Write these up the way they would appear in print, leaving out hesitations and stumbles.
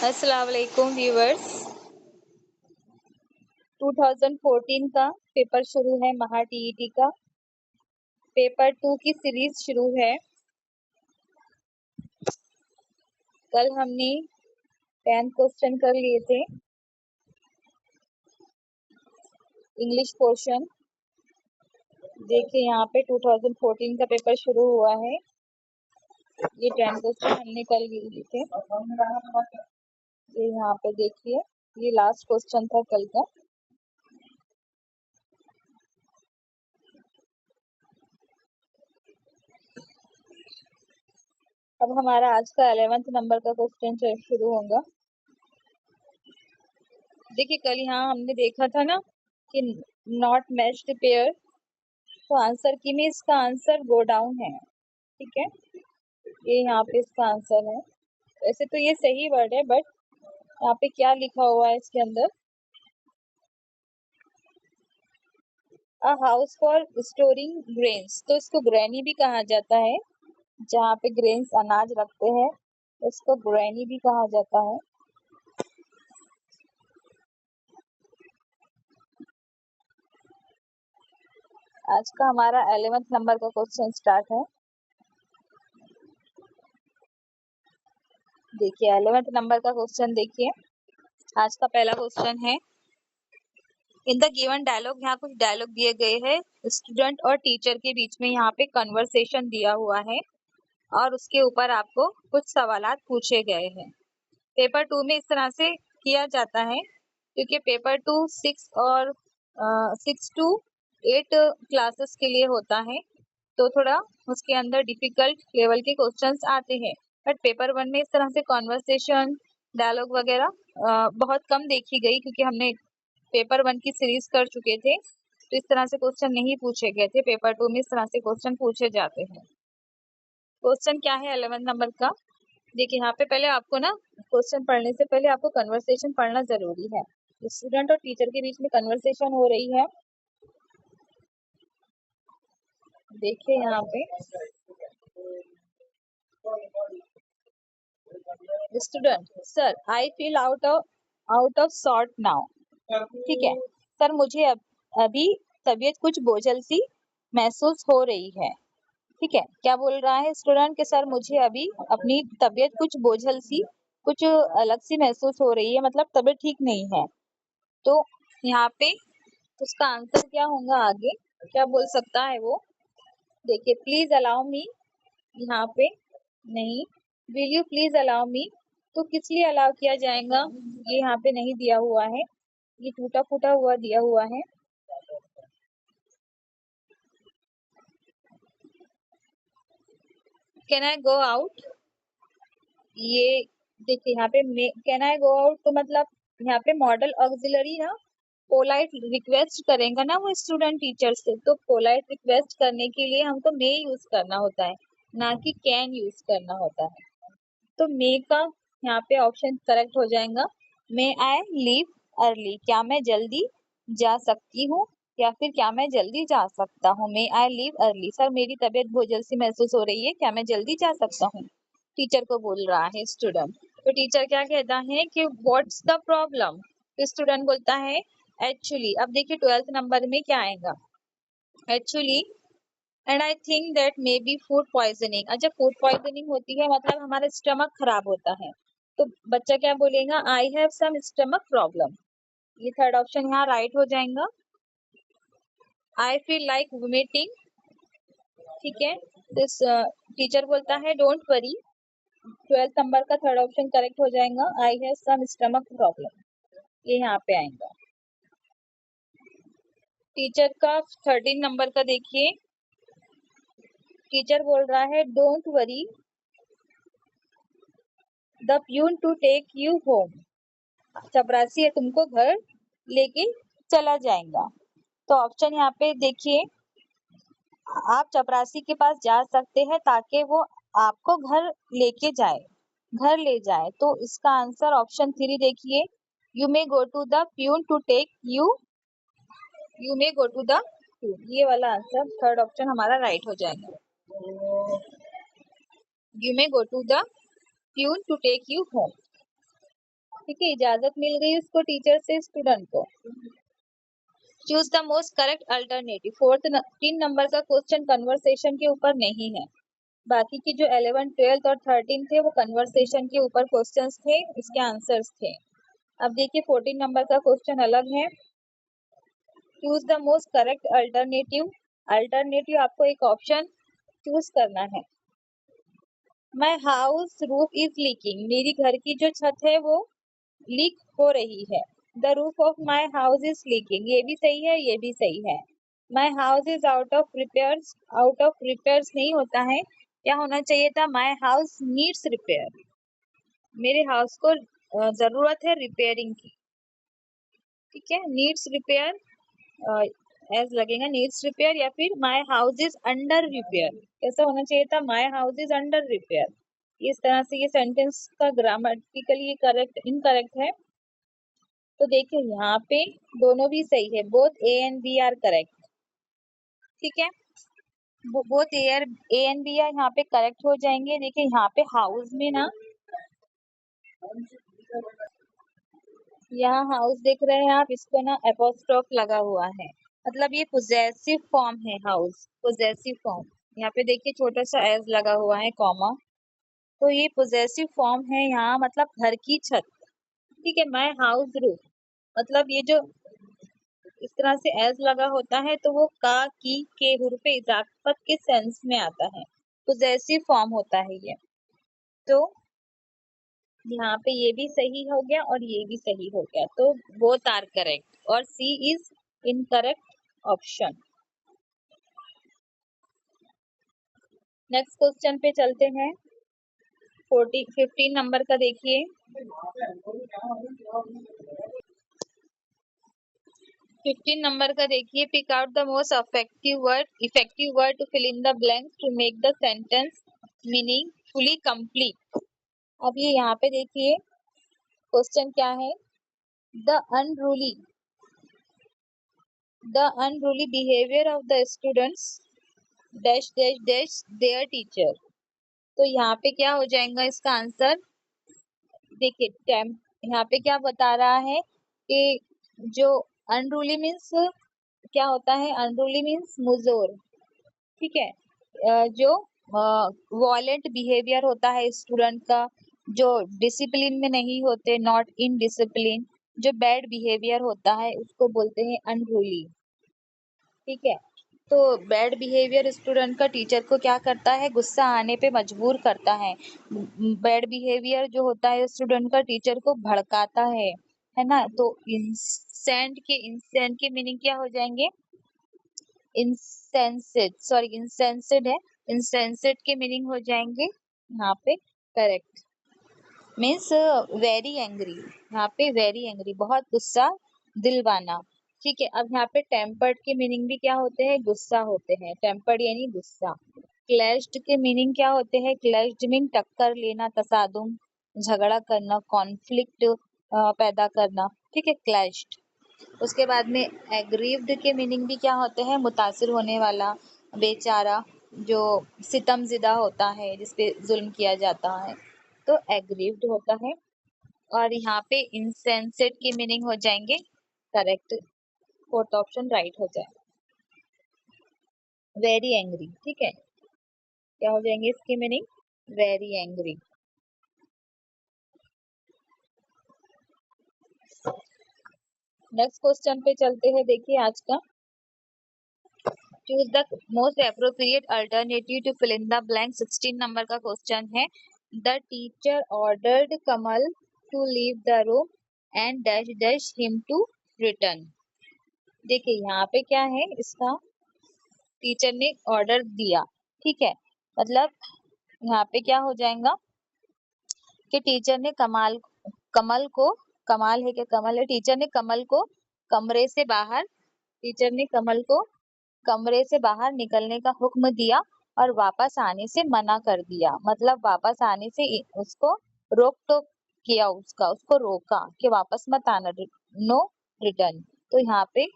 अस्सलाम वालेकुम व्यूअर्स। 2014 का पेपर शुरू है। महा टीईटी का पेपर 2 की सीरीज शुरू है। कल हमने 10 क्वेश्चन कर लिए थे इंग्लिश पोर्शन। देखिए यहाँ पे 2014 का पेपर शुरू हुआ है। ये 10 क्वेश्चन हमने कल लिए थे। ये यहाँ पे देखिए, ये लास्ट क्वेश्चन था कल का। अब हमारा आज का 11th नंबर का क्वेश्चन शुरू होगा। देखिए कल यहाँ हमने देखा था ना कि नॉट मैच्ड पेयर, तो आंसर की में इसका आंसर गो डाउन है। ठीक है, ये यहाँ पे इसका आंसर है। वैसे तो ये सही वर्ड है, बट यहाँ पे क्या लिखा हुआ है इसके अंदर, a house for storing grains, तो इसको ग्रैनी भी कहा जाता है। जहाँ पे ग्रेन्स अनाज रखते हैं उसको ग्रैनी भी कहा जाता है। आज का हमारा 11th नंबर का क्वेश्चन स्टार्ट है। देखिए 11th नंबर का क्वेश्चन देखिए, आज का पहला क्वेश्चन है। इन द गिवन डायलॉग, यहाँ कुछ डायलॉग दिए गए हैं स्टूडेंट और टीचर के बीच में। यहाँ पे कन्वर्सेशन दिया हुआ है और उसके ऊपर आपको कुछ सवालात पूछे गए हैं। पेपर 2 में इस तरह से किया जाता है क्योंकि पेपर 2 6 to 8 क्लासेस के लिए होता है, तो थोड़ा उसके अंदर डिफिकल्ट लेवल के क्वेश्चंस आते हैं। बट पेपर 1 में इस तरह से कॉन्वर्सेशन डायलॉग वगैरह बहुत कम देखी गई, क्योंकि हमने पेपर 1 की सीरीज कर चुके थे, तो इस तरह से क्वेश्चन नहीं पूछे गए थे। पेपर 2 में इस तरह से क्वेश्चन पूछे जाते हैं। क्वेश्चन क्या है 11 नंबर का? देखिए यहाँ पे पहले आपको ना क्वेश्चन पढ़ने से पहले आपको कन्वर्सेशन पढ़ना जरूरी है। स्टूडेंट और टीचर के बीच में कन्वर्सेशन हो रही है। देखिए यहाँ पे student, sir I feel out of sort now. ठीक है सर, मुझे अभी तबीयत कुछ बोझल सी महसूस हो रही है। ठीक है, क्या बोल रहा है स्टूडेंट के सर मुझे अभी अपनी तबीयत कुछ बोझल सी, कुछ अलग सी महसूस हो रही है, मतलब तबीयत ठीक नहीं है। तो यहाँ पे उसका आंसर क्या होगा, आगे क्या बोल सकता है वो? देखिए प्लीज अलाउ मी, यहाँ पे नहीं, will you please allow me, तो किस लिए अलाउ किया जाएगा, ये यहाँ पे नहीं दिया हुआ है, ये टूटा फूटा हुआ दिया हुआ है। कैन आई गो आउट, ये देखिए यहाँ पे कैन आई गो आउट, तो मतलब यहाँ पे मॉडल ऑक्सिलरी ना पोलाइट रिक्वेस्ट करेगा ना वो स्टूडेंट टीचर से, तो पोलाइट रिक्वेस्ट करने के लिए हमको मे यूज करना होता है, ना कि कैन यूज करना होता है। तो मे का यहाँ पे ऑप्शन करेक्ट हो जाएगा। मे आई लीव अर्ली, क्या मैं जल्दी जा सकती हूँ, या फिर क्या मैं जल्दी जा सकता हूँ। मे आई लीव अर्ली, सर मेरी तबीयत बोझल सी महसूस हो रही है, क्या मैं जल्दी जा सकता हूँ, टीचर को बोल रहा है स्टूडेंट। तो टीचर क्या कहता है कि व्हाट्स द प्रॉब्लम, तो स्टूडेंट बोलता है एक्चुअली। अब देखिए 12th नंबर में क्या आएगा, actually and I think that may be food poisoning. अच्छा, फूड पॉइजनिंग होती है मतलब हमारा स्टमक खराब होता है, तो बच्चा क्या बोलेगा, I have some stomach problem. ये थर्ड ऑप्शन यहाँ राइट हो जाएगा। I feel like vomiting. ठीक है, दिस टीचर बोलता है डोंट वरी। 12th नंबर का थर्ड ऑप्शन करेक्ट हो जाएगा, I have some stomach problem, ये यहाँ पे आएगा। टीचर का 13 नंबर का देखिए, टीचर बोल रहा है don't worry the peon to take you home, चपरासी है तुमको घर लेके चला जाएगा। तो ऑप्शन यहाँ पे देखिए, आप चपरासी के पास जा सकते हैं ताकि वो आपको घर लेके जाए, घर ले जाए। तो इसका आंसर ऑप्शन 3 देखिए, you may go to the peon to take you, you may go to the peon, ये वाला आंसर थर्ड ऑप्शन हमारा राइट हो जाएगा। You may go to the peon to take you home. ठीक है, इजाजत मिल गई उसको टीचर से स्टूडेंट को। Choose the most correct alternative. 3 number का क्वेश्चन कन्वर्सेशन के ऊपर नहीं है, बाकी की जो 11, 12 और 13 थे वो कन्वर्सेशन के ऊपर क्वेश्चंस थे, इसके आंसर्स थे। अब देखिए 14 नंबर का क्वेश्चन अलग है। Choose the most correct alternative. Alternative आपको एक ऑप्शन चूज करना है। My house roof is leaking. मेरी घर की जो छत है वो लीक हो रही है। The roof of my house is leaking. ये भी सही है, ये भी सही है। My house is out of repairs. Out of repairs नहीं होता है, क्या होना चाहिए था? My house needs repair. मेरे हाउस को जरूरत है रिपेयरिंग की। ठीक है, नीड्स रिपेयर एज लगेगा, नीड्स रिपेयर, या फिर my house is under repair. कैसा होना चाहिए था? My house is under repair. इस तरह से ये सेंटेंस का ग्रामेटिकली करेक्ट इनकरेक्ट है। तो देखिए यहाँ पे दोनों भी सही है, both A and B are correct. ठीक है, both A and B are यहाँ पे करेक्ट हो जाएंगे। देखिए यहाँ पे हाउस में ना, यहाँ हाउस देख रहे हैं आप, इसको ना एपोस्ट्रोफ लगा हुआ है, मतलब ये पोजेसिव फॉर्म है। House possessive form. यहाँ पे देखिए छोटा सा एज लगा हुआ है, कॉमा, तो ये पोजेसिव फॉर्म है यहाँ, मतलब घर की छत। ठीक है, माय हाउस रूफ, मतलब ये जो इस तरह से एज लगा होता है तो वो का, की, के हुर्फ इजाफत के सेंस में आता है, पोजेसिव फॉर्म होता है ये। तो यहाँ पे ये भी सही हो गया और ये भी सही हो गया, तो बोथ आर करेक्ट और C is incorrect option. Next question पे चलते हैं। 15 नंबर का देखिए। 15 नंबर का देखिए, pick out the most effective word to fill in the blanks to make the sentence meaning fully complete. अब ये यहाँ पे देखिए क्वेश्चन क्या है। The unruly behaviour of the students dash dash dash their teacher. तो यहाँ पे क्या हो जाएगा इसका आंसर? देखिए यहाँ पे क्या बता रहा है कि जो अनरूली मीन्स क्या होता है? अनरूली मीन्स मुजोर। ठीक है, जो वॉयलेंट बिहेवियर होता है स्टूडेंट का, जो डिसिप्लिन में नहीं होते, नॉट इन डिसिप्लिन, जो बैड बिहेवियर होता है उसको बोलते हैं अनरूली। ठीक है, तो बैड बिहेवियर स्टूडेंट का टीचर को क्या करता है? गुस्सा आने पे मजबूर करता है। बैड बिहेवियर जो होता है स्टूडेंट का टीचर को भड़काता है ना। तो इंसेंट के मीनिंग क्या हो जाएंगे? इंसेंसिड है, इंसेंसिड के मीनिंग हो जाएंगे यहाँ पे करेक्ट, मीन्स वेरी एंग्री। यहाँ पे वेरी एंग्री, बहुत गुस्सा दिलवाना। ठीक है, अब यहाँ पे टेम्पर्ड के मीनिंग भी क्या होते हैं? गुस्सा होते हैं, टेम्पर्ड यानी गुस्सा। क्लैश्ड के मीनिंग क्या होते हैं? क्लैश्ड मीन टक्कर लेना, तसादुम, झगड़ा करना, कॉन्फ्लिक्ट पैदा करना। ठीक है, क्लैश्ड। उसके बाद में एग्रीव्ड के मीनिंग भी क्या होते हैं? मुतासिर होने वाला, बेचारा, जो सितमज़िदा होता है, जिसपे जुल्म किया जाता है, तो एग्रीव्ड होता है। और यहाँ पे इंसेंसेट की मीनिंग हो जाएंगे करेक्ट, फोर्थ ऑप्शन राइट हो जाए, वेरी एंग्री। ठीक है, क्या हो जाएंगे इसकी meaning? Very angry. Next question पे चलते हैं, देखिए आज का। Choose the most appropriate alternative to fill in the blank. 16 number का क्वेश्चन है। The teacher ordered Kamal to leave the room and dash dash him to return. देखिए यहाँ पे क्या है इसका? टीचर ने ऑर्डर दिया। ठीक है, मतलब यहाँ पे क्या हो जाएगा कि टीचर ने कमल को, कमाल है क्या? कमल है। टीचर ने कमल को कमरे से बाहर, टीचर ने कमल को कमरे से बाहर निकलने का हुक्म दिया और वापस आने से मना कर दिया। मतलब वापस आने से उसको रोक टोक किया, उसको रोका कि वापस मत आना, नो रिटर्न। तो यहाँ पे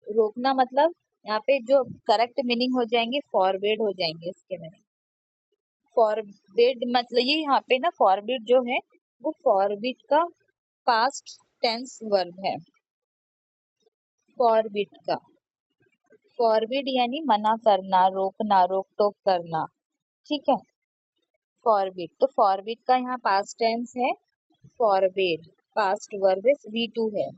रोकना मतलब यहाँ पे जो करेक्ट मीनिंग हो जाएंगे फॉरबिड हो जाएंगे इसके मीनिंग। फॉरबिड मतलब ये यहाँ पे ना, फॉरबिड जो है वो फॉरबिड का पास्ट टेंस वर्ब है फॉरबिड का। फॉरबिड यानी मना करना, रोकना, रोक टोक करना, ठीक है। फॉरबिड, तो फॉरबिड का यहाँ पास्ट टेंस है forbid, past verb is V2 है।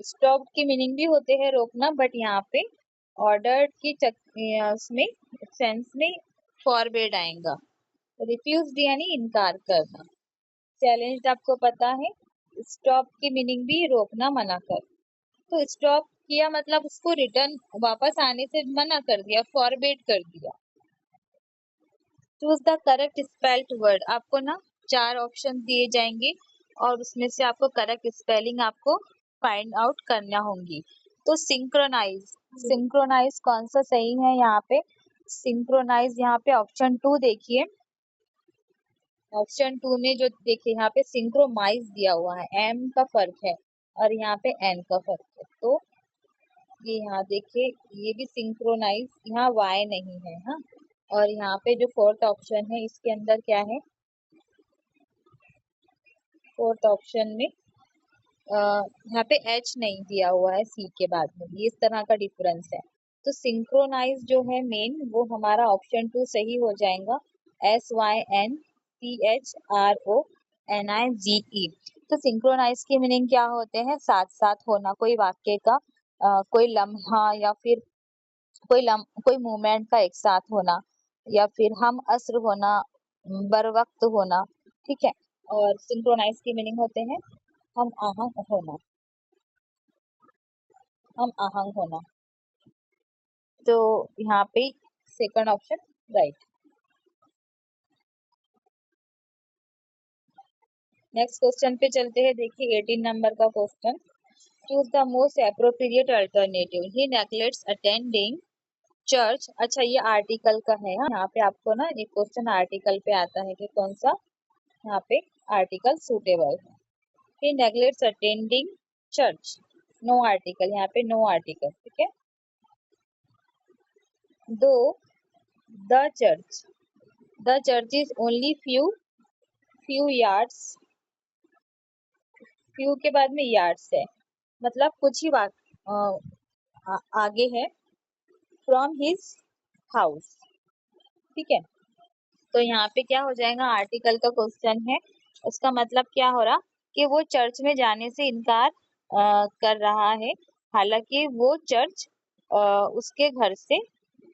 स्टॉप की मीनिंग भी होते हैं रोकना, बट यहाँ पे ऑर्डर की उसमें सेंस में फॉरबिड आएगा। रिफ्यूज्ड यानी इनकार करना। चैलेंज्ड आपको पता है, स्टॉप की मीनिंग भी रोकना, मना कर। तो स्टॉप किया मतलब उसको रिटर्न वापस आने से मना कर दिया, फॉरबिड कर दिया। Choose the correct spelled word, आपको ना 4 ऑप्शन दिए जाएंगे और उसमें से आपको करेक्ट स्पेलिंग आपको फाइंड आउट करना होंगी। तो सिंक्रोनाइज, सिंक्रोनाइज कौन सा सही है यहाँ पे? सिंक्रोनाइज यहाँ पे ऑप्शन 2 देखिए, ऑप्शन 2 में जो देखिए यहाँ पे सिंक्रोमाइज दिया हुआ है, एम का फर्क है और यहाँ पे एन का फर्क है। तो ये यहाँ देखिए ये भी सिंक्रोनाइज, यहाँ वाई नहीं है, हाँ। और यहाँ पे जो फोर्थ ऑप्शन है इसके अंदर क्या है, फोर्थ ऑप्शन में यहाँ पे एच नहीं दिया हुआ है सी के बाद में, ये इस तरह का डिफरेंस है। तो सिंक्रोनाइज जो है मेन वो हमारा ऑप्शन 2 सही हो जाएगा, SYNCHRONIZE। तो सिंक्रोनाइज की मीनिंग क्या होते हैं? साथ साथ होना, कोई वाक्य का कोई लम्हा या फिर कोई मूवमेंट का एक साथ होना, या फिर हम असर होना, बर वक्त होना, ठीक है। और सिंक्रोनाइज की मीनिंग होते हैं हम आहंग होना, हम आहंग होना। तो यहाँ पे second option right. Next question पे चलते हैं, देखिए 18 नंबर का question. Choose the most appropriate alternative, he neglects attending church. अच्छा ये आर्टिकल का है, यहाँ पे आपको ना एक क्वेश्चन आर्टिकल पे आता है कि कौन सा यहाँ पे आर्टिकल सूटेबल है। ही neglects attending church, no article, यहाँ पे नो आर्टिकल, ठीक है। दो the church is only few yards, few के बाद में यार्ड्स है, मतलब कुछ ही आगे है, फ्रॉम हिज हाउस, ठीक है। तो यहाँ पे क्या हो जाएगा, आर्टिकल का क्वेश्चन है, उसका मतलब क्या हो रहा कि वो चर्च में जाने से इनकार कर रहा है, हालांकि वो चर्च उसके घर से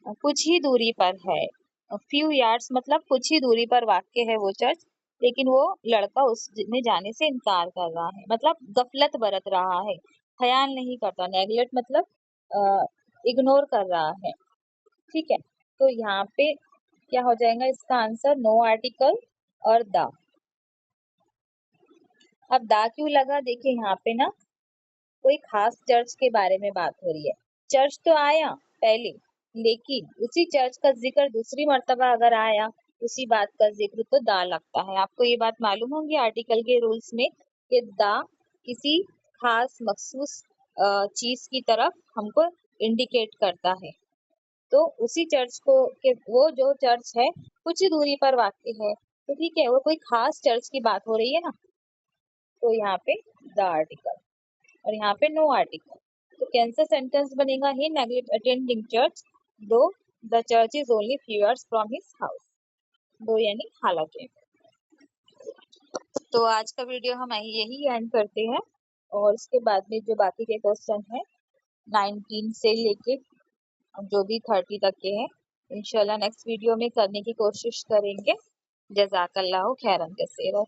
कुछ ही दूरी पर है। फ्यू यार्ड्स मतलब कुछ ही दूरी पर वाक्य है वो चर्च, लेकिन वो लड़का उसमें जाने से इनकार कर रहा है, मतलब गफलत बरत रहा है, ख्याल नहीं करता। नेगलेक्ट मतलब इग्नोर कर रहा है, ठीक है। तो यहाँ पे क्या हो जाएगा इसका आंसर, नो आर्टिकल और द। अब दा क्यों लगा, देखिए यहाँ पे ना कोई खास चर्च के बारे में बात हो रही है। चर्च तो आया पहले, लेकिन उसी चर्च का जिक्र दूसरी मर्तबा अगर आया उसी बात का जिक्र, तो दा लगता है। आपको ये बात मालूम होगी आर्टिकल के रूल्स में कि दा किसी खास मखसूस चीज की तरफ हमको इंडिकेट करता है। तो उसी चर्च को के वो जो चर्च है कुछ ही दूरी पर वाक़ई है, तो ठीक है, वो कोई खास चर्च की बात हो रही है ना, तो यहाँ पे द आर्टिकल और यहाँ पे नो आर्टिकल। तो कैंसर सेंटेंस बनेगा, ही नेग्लेक्ट अटेंडिंग चर्च दो the church is only few yards from his house, दो यानी हालांकि। तो आज का वीडियो हम यही एंड करते हैं, और उसके बाद में जो बाकी के क्वेश्चन है 19 से लेके जो भी 30 तक के हैं, इंशाल्लाह नेक्स्ट वीडियो में करने की कोशिश करेंगे। जज़ाकल्लाहु खैरन कसीरन।